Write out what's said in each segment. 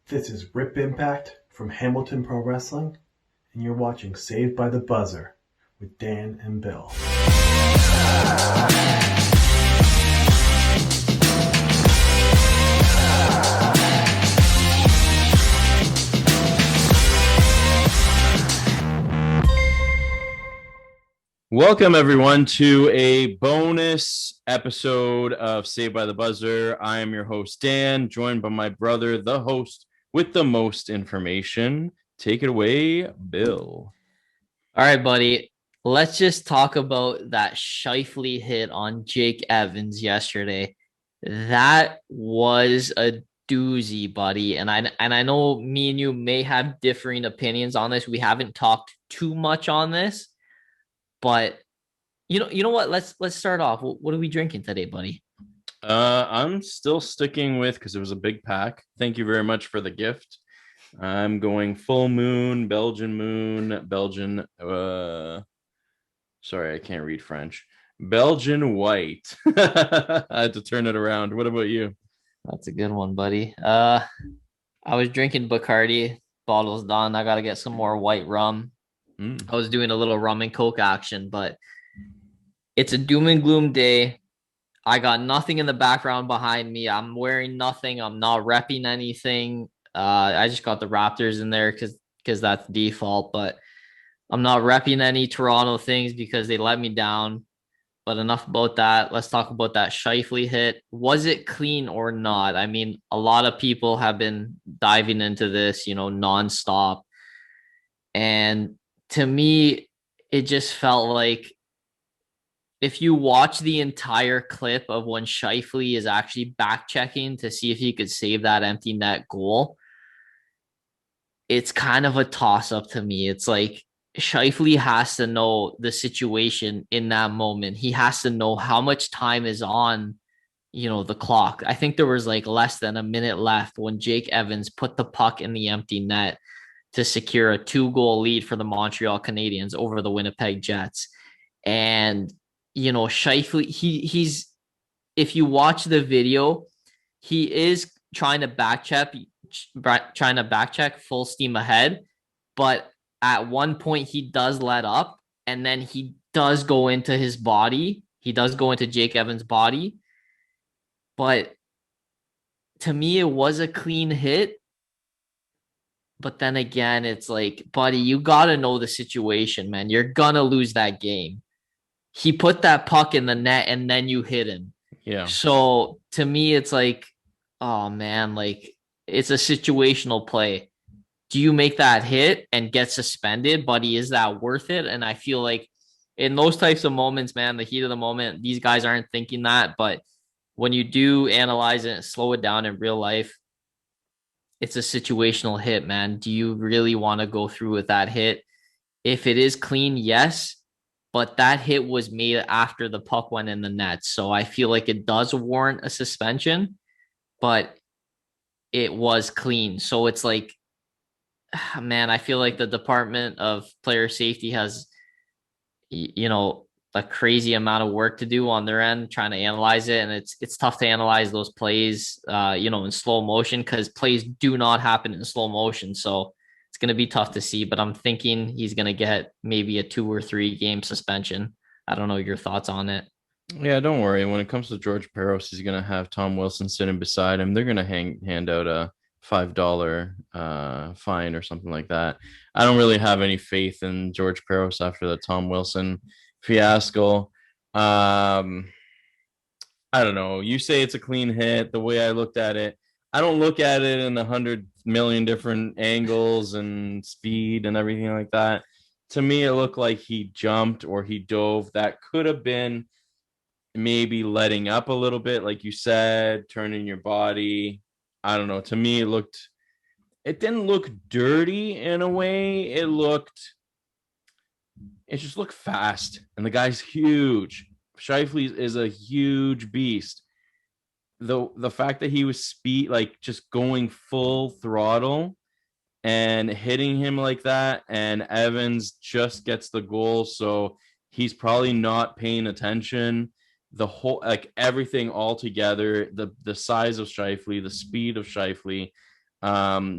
This is Rip Impact from Hamilton Pro Wrestling, and you're watching Saved by the Buzzer with Dan and Bill. Welcome, everyone, to a bonus episode of Saved by the Buzzer. I am your host, Dan, joined by my brother, the host with the most information. Take it away, Bill. All right, buddy. Let's just talk about that Scheifele hit on Jake Evans yesterday. That was a doozy, buddy. And I know me and you may have differing opinions on this. We haven't talked too much on this, but you know what? Let's start off. What are we drinking today, buddy? I'm still sticking with, because it was a big pack. Thank you very much for the gift. I'm going full moon, Belgian. Sorry, I can't read French. Belgian white. I had to turn it around. What about you? That's a good one, buddy. I was drinking Bacardi. Bottle's done. I gotta get some more white rum. I was doing a little rum and coke action, but it's a doom and gloom day. I got nothing in the background behind me. I'm wearing nothing. I'm not repping anything. I just got the Raptors in there because that's default, but I'm not repping any Toronto things because they let me down. But enough about that. Let's talk about that Scheifele hit. Was it clean or not? I mean, a lot of people have been diving into this, nonstop. And to me, it just felt like if you watch the entire clip of when Scheifele is actually back checking to see if he could save that empty net goal, it's kind of a toss up to me. It's like Scheifele has to know the situation in that moment. He has to know how much time is on, the clock. I think there was like less than a minute left when Jake Evans put the puck in the empty net to secure a 2-goal lead for the Montreal Canadiens over the Winnipeg Jets. And, Scheifele, he's, if you watch the video, he is trying to back check full steam ahead, but at one point he does let up, and then he does go into his body. He does go into Jake Evans' body. But to me, it was a clean hit. But then again, it's like, buddy, you got to know the situation, man. You're going to lose that game. He put that puck in the net and then you hit him. Yeah. So to me, it's like, oh man, like it's a situational play. Do you make that hit and get suspended, buddy? Is that worth it? And I feel like in those types of moments, man, the heat of the moment, these guys aren't thinking that. But when you do analyze it and slow it down in real life, it's a situational hit, man. Do you really want to go through with that hit? If it is clean, yes. But that hit was made after the puck went in the net. So I feel like it does warrant a suspension, but it was clean. So it's like, man, I feel like the Department of Player Safety has, a crazy amount of work to do on their end trying to analyze it. And it's tough to analyze those plays, in slow motion, because plays do not happen in slow motion. So it's going to be tough to see, but I'm thinking he's going to get maybe a 2 or 3 game suspension. I don't know your thoughts on it. Yeah, don't worry. When it comes to George Peros, he's going to have Tom Wilson sitting beside him. They're going to hand out a $5 fine or something like that. I don't really have any faith in George Peros after the Tom Wilson fiasco. I don't know. You say it's a clean hit. The way I looked at it, I don't look at it in 100 million different angles and speed and everything like that. To me, it looked like he jumped or he dove. That could have been maybe letting up a little bit, like you said, turning your body. I don't know. To me, it didn't look dirty in a way. It just looked fast. And the guy's huge. Scheifele is a huge beast. The fact that he was just going full throttle and hitting him like that, and Evans just gets the goal. So he's probably not paying attention. The whole, everything all together, the size of Scheifele, the speed of Scheifele,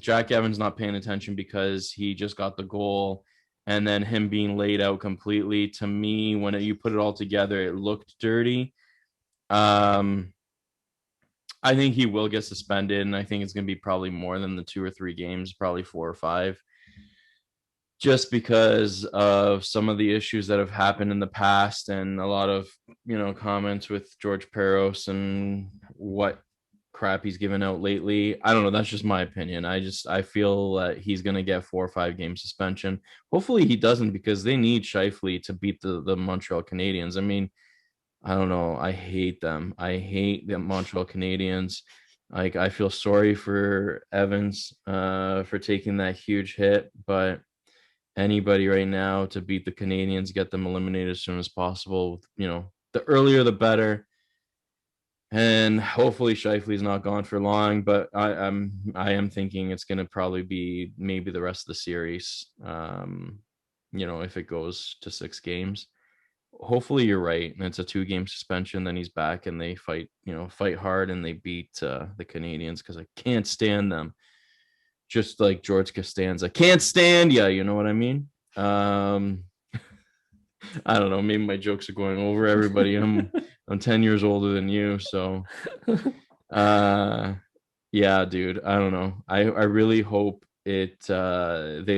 Jack Evans not paying attention because he just got the goal, and then him being laid out completely. To me, when you put it all together, it looked dirty. I think he will get suspended, and I think it's going to be probably more than the 2 or 3 games, probably 4 or 5, just because of some of the issues that have happened in the past and a lot of, comments with George Peros and what crap he's given out lately. I don't know. That's just my opinion. I feel that he's going to get 4 or 5 game suspension. Hopefully he doesn't, because they need Scheifele to beat the Montreal Canadiens. I mean, I don't know. I hate them. I hate the Montreal Canadiens. Like, I feel sorry for Evans for taking that huge hit, but anybody right now to beat the Canadiens, get them eliminated as soon as possible. The earlier the better. And hopefully Scheifele's not gone for long, but I am thinking it's going to probably be maybe the rest of the series. If it goes to 6 games. Hopefully you're right, and it's a 2-game suspension. Then he's back, and they fight hard, and they beat the Canadiens, because I can't stand them. Just like George Costanza, can't stand ya. You know what I mean? I don't know. Maybe my jokes are going over everybody. I'm 10 years older than you, so yeah, dude. I don't know. I really hope they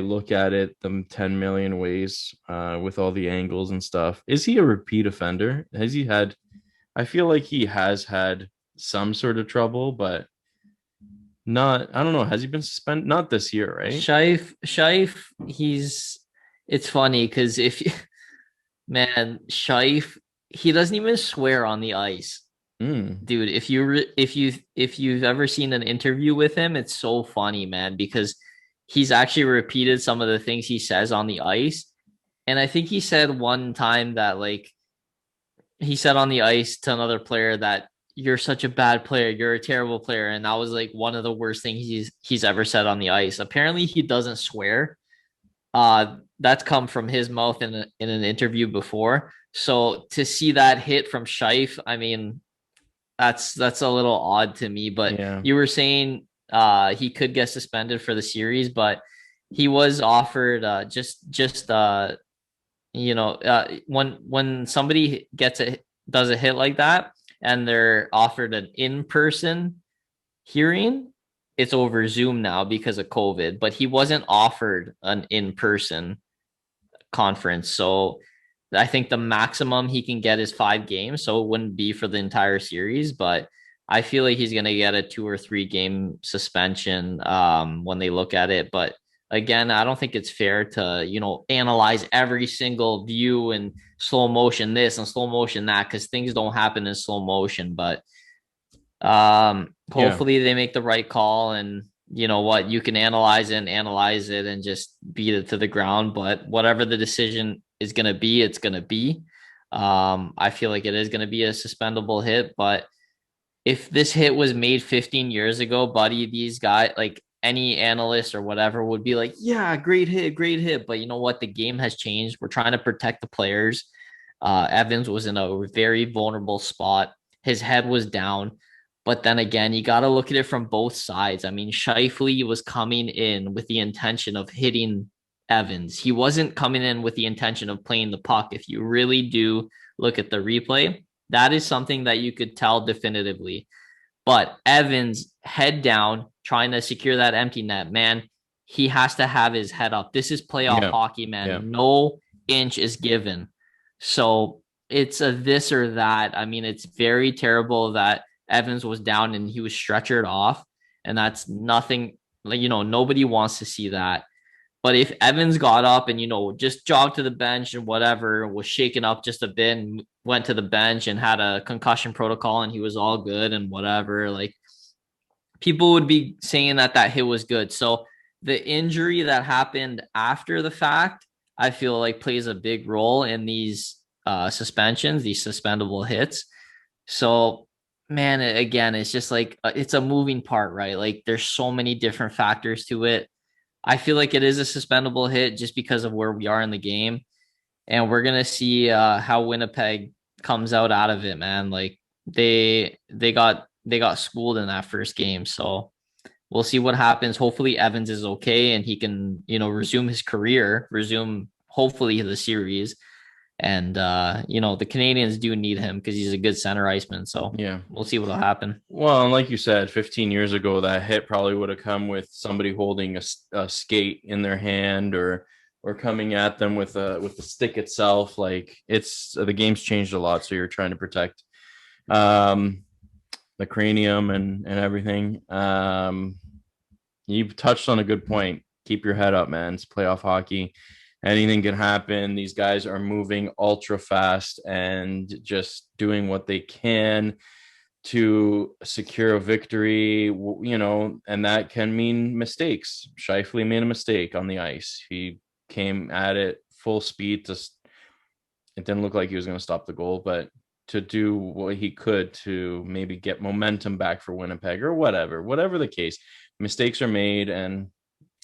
look at it the 10 million ways with all the angles and stuff. Is he a repeat offender? Has he had? I feel like he has had some sort of trouble, but not. I don't know. Has he been suspended? Not this year, right? Scheif, it's funny because Scheif, he doesn't even swear on the ice. Dude, if you've ever seen an interview with him, it's so funny, man, because he's actually repeated some of the things he says on the ice. And I think he said one time that, like, he said on the ice to another player that you're such a bad player, you're a terrible player, and that was like one of the worst things he's ever said on the ice. Apparently he doesn't swear. That's come from his mouth in an interview before. So to see that hit from Scheif, I mean, that's a little odd to me. But yeah. You were saying he could get suspended for the series, but he was offered when somebody does a hit like that and they're offered an in-person hearing, it's over Zoom now because of COVID, but he wasn't offered an in-person conference. So I think the maximum he can get is 5 games. So it wouldn't be for the entire series, but I feel like he's going to get a 2 or 3 game suspension when they look at it. But again, I don't think it's fair to, analyze every single view in slow motion, this and slow motion, that, because things don't happen in slow motion. But hopefully they make the right call, and you know what, you can analyze it and just beat it to the ground. But whatever the decision is going to be, it's going to be. I feel like it is going to be a suspendable hit, but if this hit was made 15 years ago, buddy, these guys, like any analyst or whatever, would be like, yeah, great hit. But you know what? The game has changed. We're trying to protect the players. Evans was in a very vulnerable spot. His head was down. But then again, you got to look at it from both sides. I mean, Scheifele was coming in with the intention of hitting Evans. He wasn't coming in with the intention of playing the puck. If you really do look at the replay, that is something that you could tell definitively. But Evans, head down, trying to secure that empty net, man, he has to have his head up. This is playoff hockey, man. Yeah. No inch is given. So it's a this or that. I mean, it's very terrible that Evans was down and he was stretchered off. And that's nothing, nobody wants to see that. But if Evans got up and, just jogged to the bench and whatever, was shaken up just a bit and went to the bench and had a concussion protocol and he was all good and whatever, like, people would be saying that hit was good. So the injury that happened after the fact, I feel like plays a big role in these suspensions, these suspendable hits. So, man, again, it's just like, it's a moving part, right? Like, there's so many different factors to it. I feel like it is a suspendable hit just because of where we are in the game. And we're going to see how Winnipeg comes out of it, man. Like, they got schooled in that first game. So we'll see what happens. Hopefully Evans is okay and he can, resume his career, hopefully the series. And, the Canadiens do need him because he's a good center iceman. So yeah, we'll see what'll happen. Well, and like you said, 15 years ago, that hit probably would have come with somebody holding a skate in their hand or coming at them with the stick itself. Like the game's changed a lot. So you're trying to protect the cranium and everything. You've touched on a good point. Keep your head up, man. It's playoff hockey. Anything can happen. These guys are moving ultra fast and just doing what they can to secure a victory, and that can mean mistakes. Scheifele made a mistake on the ice. He came at it full speed. It didn't look like he was going to stop the goal, but to do what he could to maybe get momentum back for Winnipeg or whatever the case, mistakes are made and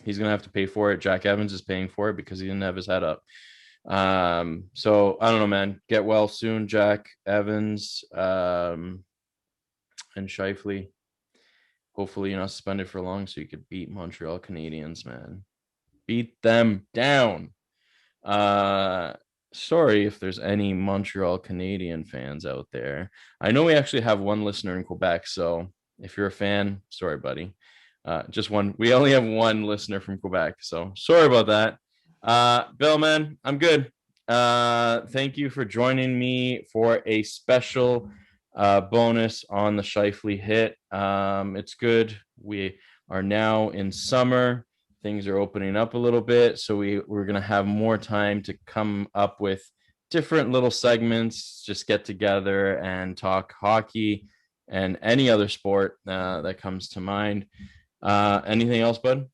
he's going to have to pay for it. Jack Evans is paying for it because he didn't have his head up. So I don't know, man. Get well soon, Jack Evans, and Scheifele. Hopefully you're not suspended for long so you could beat Montreal Canadiens, man. Beat them down. Sorry if there's any Montreal Canadian fans out there. I know we actually have one listener in Quebec, so if you're a fan, sorry, buddy. Just one. We only have one listener from Quebec, so sorry about that. Bill, man, I'm good. Thank you for joining me for a special bonus on the Scheifele hit. It's good. We are now in summer. Things are opening up a little bit, so we're going to have more time to come up with different little segments, just get together and talk hockey and any other sport that comes to mind. Anything else, bud?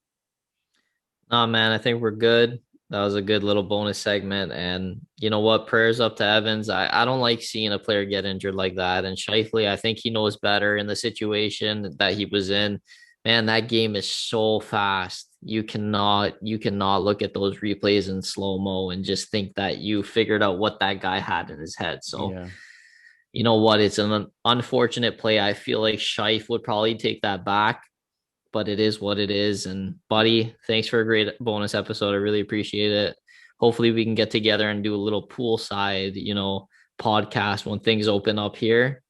No, man, I think we're good. That was a good little bonus segment. And you know what? Prayers up to Evans. I don't like seeing a player get injured like that. And Scheifele, I think he knows better in the situation that he was in. Man, that game is so fast. You cannot look at those replays in slow-mo and just think that you figured out what that guy had in his head. So yeah. You know what? It's an unfortunate play. I feel like Scheif would probably take that back, but it is what it is. And buddy, thanks for a great bonus episode. I really appreciate it. Hopefully we can get together and do a little poolside, podcast when things open up here.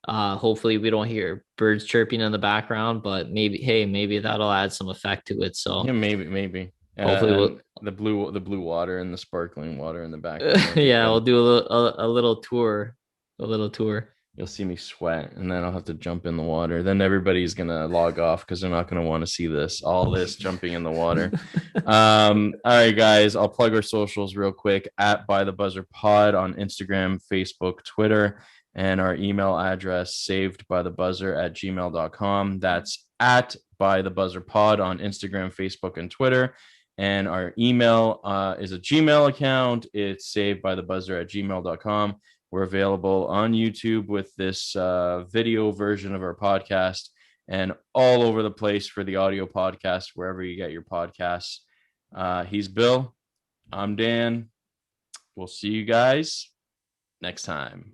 Hopefully we don't hear birds chirping in the background, but maybe that'll add some effect to it. So yeah, maybe. Hopefully the blue water and the sparkling water in the back. Yeah, we'll do a little tour. You'll see me sweat and then I'll have to jump in the water. Then everybody's gonna log off because they're not gonna want to see all this jumping in the water. All right, guys, I'll plug our socials real quick at By the Buzzer Pod on Instagram, Facebook, Twitter, and our email address savedbythebuzzer@gmail.com. That's at By the Buzzer Pod on Instagram, Facebook, and Twitter. And our email is a Gmail account. It's savedbythebuzzer@gmail.com. We're available on YouTube with this video version of our podcast and all over the place for the audio podcast, wherever you get your podcasts. He's Bill. I'm Dan. We'll see you guys next time.